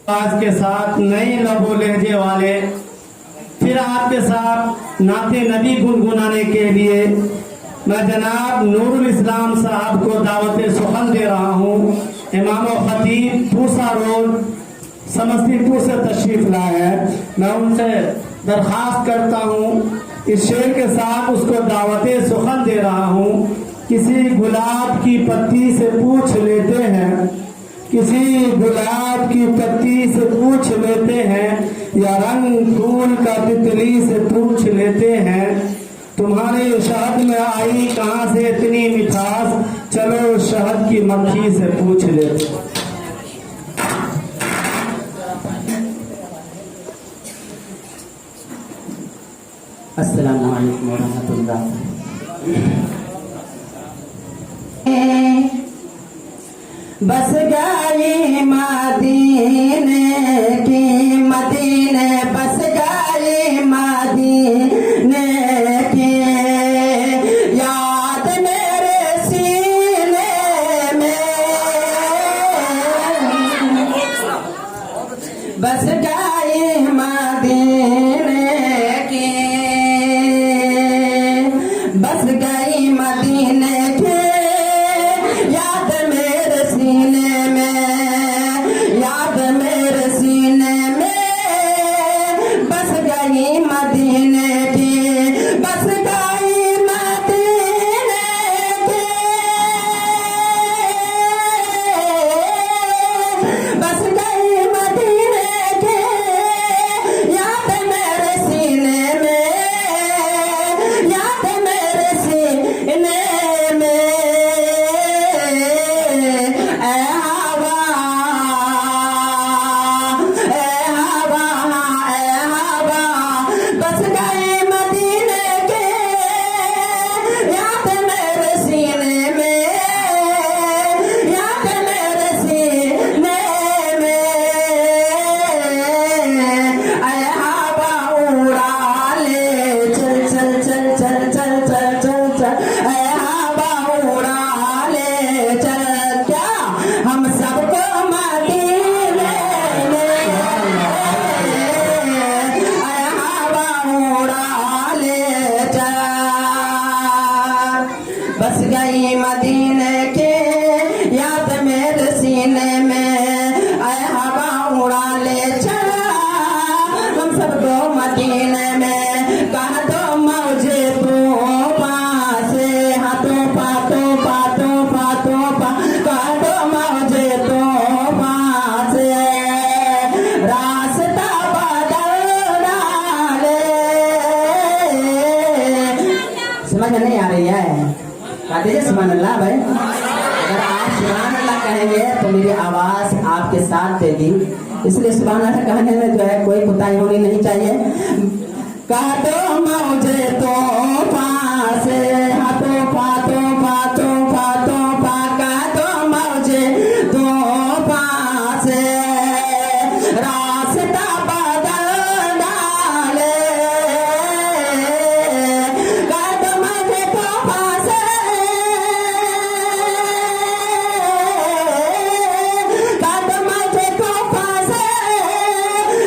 आज के साथ नए लबो लहजे वाले फिर आपके साथ नाते नबी गुनगुनाने के लिए मैं जनाब नूरुल इस्लाम साहब को दावत सुखन दे रहा हूँ। इमाम खतीब पूसा रोड समस्तीपुर से तशरीफ लाए हैं। मैं उनसे दरख्वास्त करता हूँ इस शेर के साथ उसको दावत सुखन दे रहा हूँ। किसी गुलाब की पत्ती से पूछ लेते हैं, किसी गुलाब की पत्ती से पूछ लेते हैं, या रंग फूल का तितली से पूछ लेते हैं, तुम्हारे शहद में आई कहाँ से इतनी मिठास, चलो शहद की मक्खी से पूछ लेते हैं। अस्सलामु अलैकुम वरहमतुल्लाह। बस गई मदीने की, मदीने बस गई मदीने की, याद मेरे सीने में बस गई मदीने की, बस गई मदीने की, याद मेरे सीने में, याद मेरे सीने में, बस गई मदीने की, बस गई मदीने की, बस गई मदीने की, याद मेरे सीने में, याद मेरे सीने में, ऐ हवा, ऐ हवा, ऐ हवा, बस गई मदीने के, याद मेरे सीने में, याद मेरे सीने में, ऐ हवा उड़ा ले, चल चल चल चल चल चल चल चल, ऐ हवा उड़ा ले चल, क्या हम सबको मदीने में, ऐ हवा उड़ा ले चल, बस गई मदीने के, याद मेरे सीने में, ऐ हवा उड़ा ले चल, हम सबको मदीने में, कह दो मुझे तू पासे, हाथों पातों पातों पातों पा, कह दो मुझे तू पासे, रास्ता बदल डाले। समझ नहीं आ रही है? कहते हैं सुभान अल्लाह भाई। अगर आप सुभान अल्लाह कहेंगे तो मेरी आवाज आपके साथ देगी, इसलिए सुभान अल्लाह कहने में जो है कोई कोताही होनी नहीं चाहिए। कह दो मुझे तो पास, हाथों पातों पातों पातों पा, कह दो मुझे तो पास, रास्ता बदल डाले, कह दो मुझे तो पास, कह दो मुझे तो पास,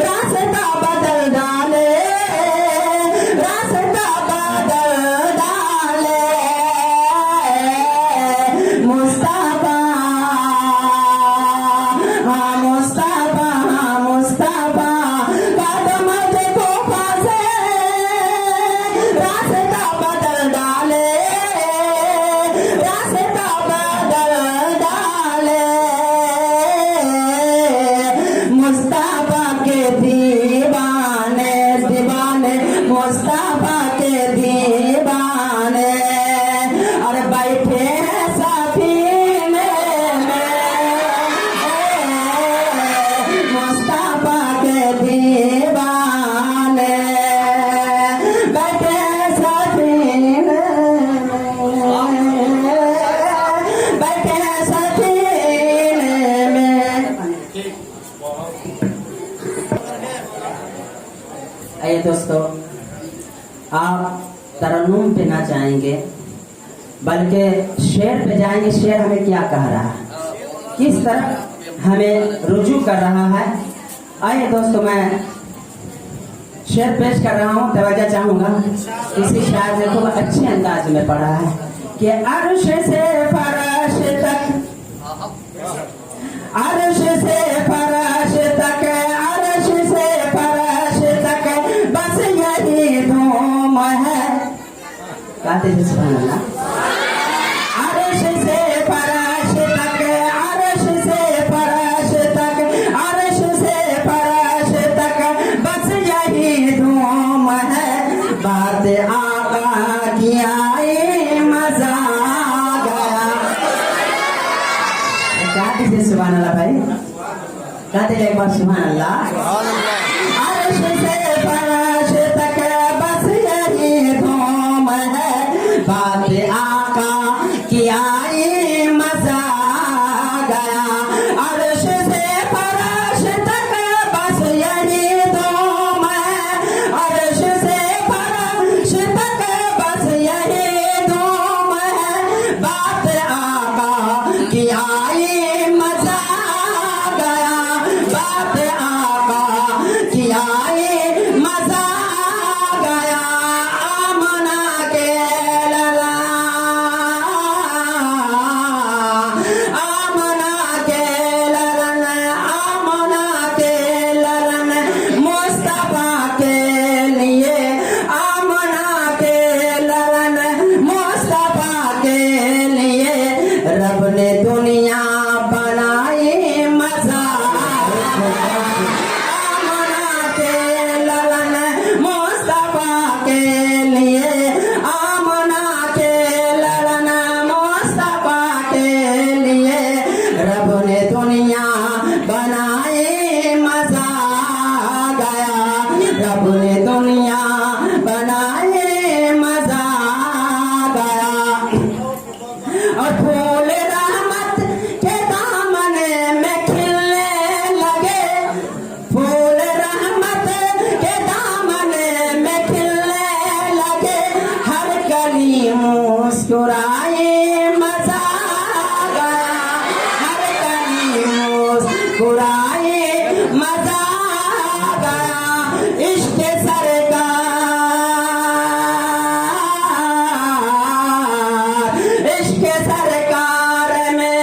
रास्ता बदल डाले, रास्ता बदल डाले, मुस्तफा, हाँ मुस्तफा, हाँ मुस्तफा, कदम देखो पासे, रास्ता बदल डाले, रास्ता बदल डाले, मुस्तफा के दीवाने, दीवाने मुस्तफा के दीवाने, और बैठे हैं सफीने में, मुस्तफा के दीवाने, बैठे हैं सफीने में, बैठे हैं सफीने में। आइए दोस्तों, आप तरन्नुम पे ना जाएंगे बल्कि शेर पे जाएंगे। शेर हमें क्या कह रहा है, किस तरह हमें रुजू कर रहा है, आइए दोस्तों, मैं शेर पेश कर रहा हूँ, तवज्जो चाहूंगा। इसी शायर ने खूब अच्छे अंदाज में पढ़ा है कि अर्श से फर्श तक, अर्श से फर्श तक, अर्श से फर्श तक बस यही धूम है। गाते हैं सुभान अल्लाह। अर्श से फर्श तक, अर्श से फर्श तक, अर्श से फर्श तक बस यही धूम है। बात आका की आई मजा आ गया। गाते थे सुभान अल्लाह भाई, गाते एक बार सुभान अल्लाह। अर्श से फर्श तक बस यही धूम है। बात आका की आई मजा आ गया। अर्श से फर्श तक बस यही धूम है। अर्श से फर्श तक बस यही धूम है। बात आका की आई मजा आ गया। बात आका की आई मजा आ गया। आमना के लला, आमना के ललन, आमना के ललन मुस्तफा के लिए, आमना के ललन मुस्तफा के लिए रब ने दुनिया बनाई मजा। आमना के ललन मुस्तफा के लिए, आमना के ललन मुस्तफा के लिए रब ने दुनिया बनाई मजा आ गया। रब ने दुनिया बनाई मजा आ गया। और फूल रहमत के दामन में खिलने लगे, फूल रहमत के दामन में खिलने लगे। हर कली मुस्कुराए मजा आ गया। हर कली मुस्कुराए मजा आ गया। इश्क सरकार, इश्क सरकार में,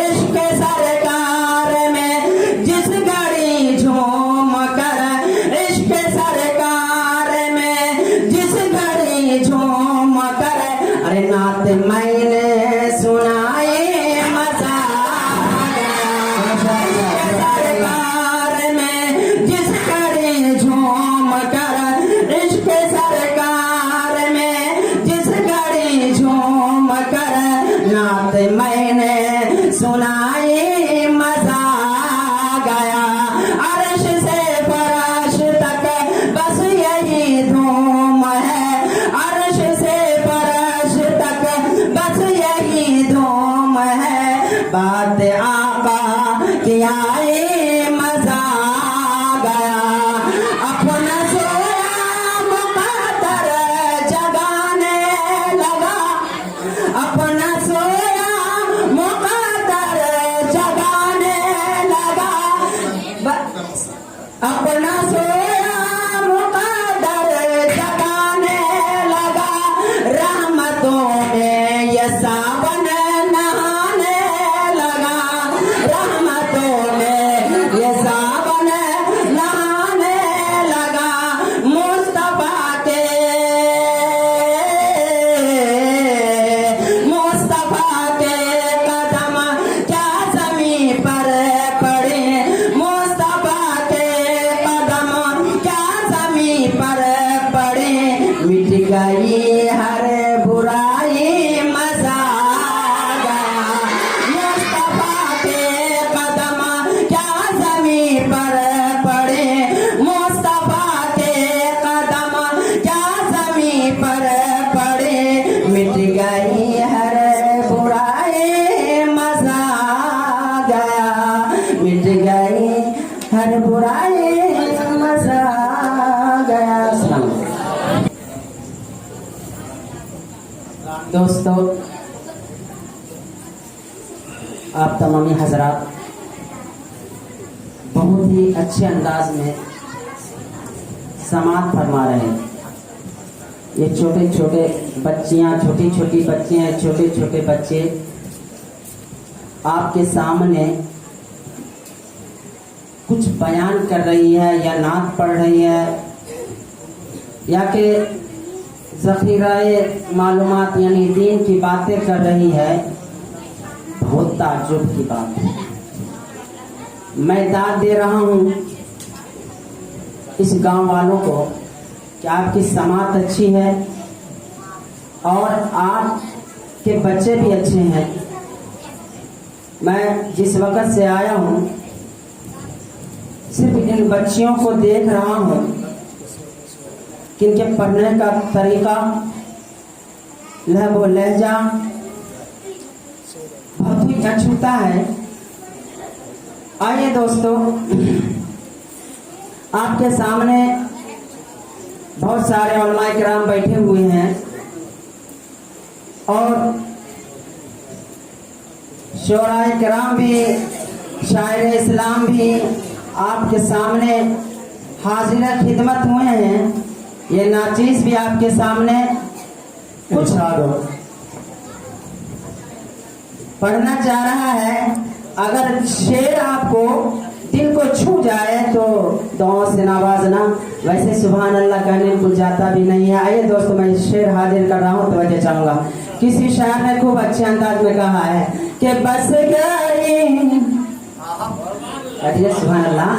इश्क सरकार में जिस घड़ी झूम कर, इश्क सरकार में जिस घड़ी झूम कर, अरे नात मैंने सुनाई मजा आ गया। इश्क सरकार में जिस घड़ी झूम कर, इश्क सरकार में जिस घड़ी झूम कर, नात मैंने सुनाई मजा आ गया। अर्श से फर्श तक बस यही धूम है। अर्श से फर्श तक बस यही धूम है। बात आका की आई मजा आ गया। अपना सोया मुकद्दर जगाने लगा, अपना सोया मुकद्दर जगाने लगा। अपना सोया मुकद्दर जगाने लगा। रहमतों में ये सावन नहाने लगा। रहमतों में ये सावन नहाने लगा। मुस्तफा के, मुस्तफा के कदम क्या ज़मीं पर पड़े। मुस्तफा के कदम क्या ज़मीं पर पड़े। मिट गई हर बुराई मजा आ गया। मुस्तफा के कदम क्या ज़मीं पर पड़े। मुस्तफा के कदम क्या ज़मीं पर पड़े। मिट गई हर बुराई मजा आ गया। मिट गई हर बुराई मजा आ गया। अस्सलाम। दोस्तों, आप तमामी हजरात बहुत ही अच्छे अंदाज में समात फरमा रहे हैं। ये छोटे छोटे बच्चियां, छोटी छोटी बच्चियां, छोटे छोटे बच्चे आपके सामने कुछ बयान कर रही है या नात पढ़ रही है या कि ज़ख़ीराए मालूमात यानी दीन की बातें कर रही है। बहुत ताज्जुब की बात है। मैं दाद दे रहा हूँ इस गांव वालों को कि आपकी समात अच्छी है और आपके बच्चे भी अच्छे हैं। मैं जिस वक़्त से आया हूँ सिर्फ इन बच्चियों को देख रहा हूँ कि इनके पढ़ने का तरीका, लहब व लहजा बहुत ही अछूता है। आइए दोस्तों, आपके सामने बहुत सारे उलमाए किराम बैठे हुए हैं और शोराए किराम भी, शायर इस्लाम भी आपके सामने हाजिर खिदमत हुए हैं। ये नाचीज भी आपके सामने कुछ पढ़ना चाह रहा है। अगर शेर आपको दिल को छू जाए तो दुआओं से नवाजना, वैसे सुभान अल्लाह कहने को जाता भी नहीं है। आइए दोस्तों, मैं शेर हाजिर कर रहा हूँ, तवज्जो चाहूंगा। किसी शायर ने खूब अच्छे अंदाज में कहा है कि बस गई, सुभान अल्लाह,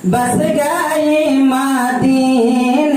बस गई मदीना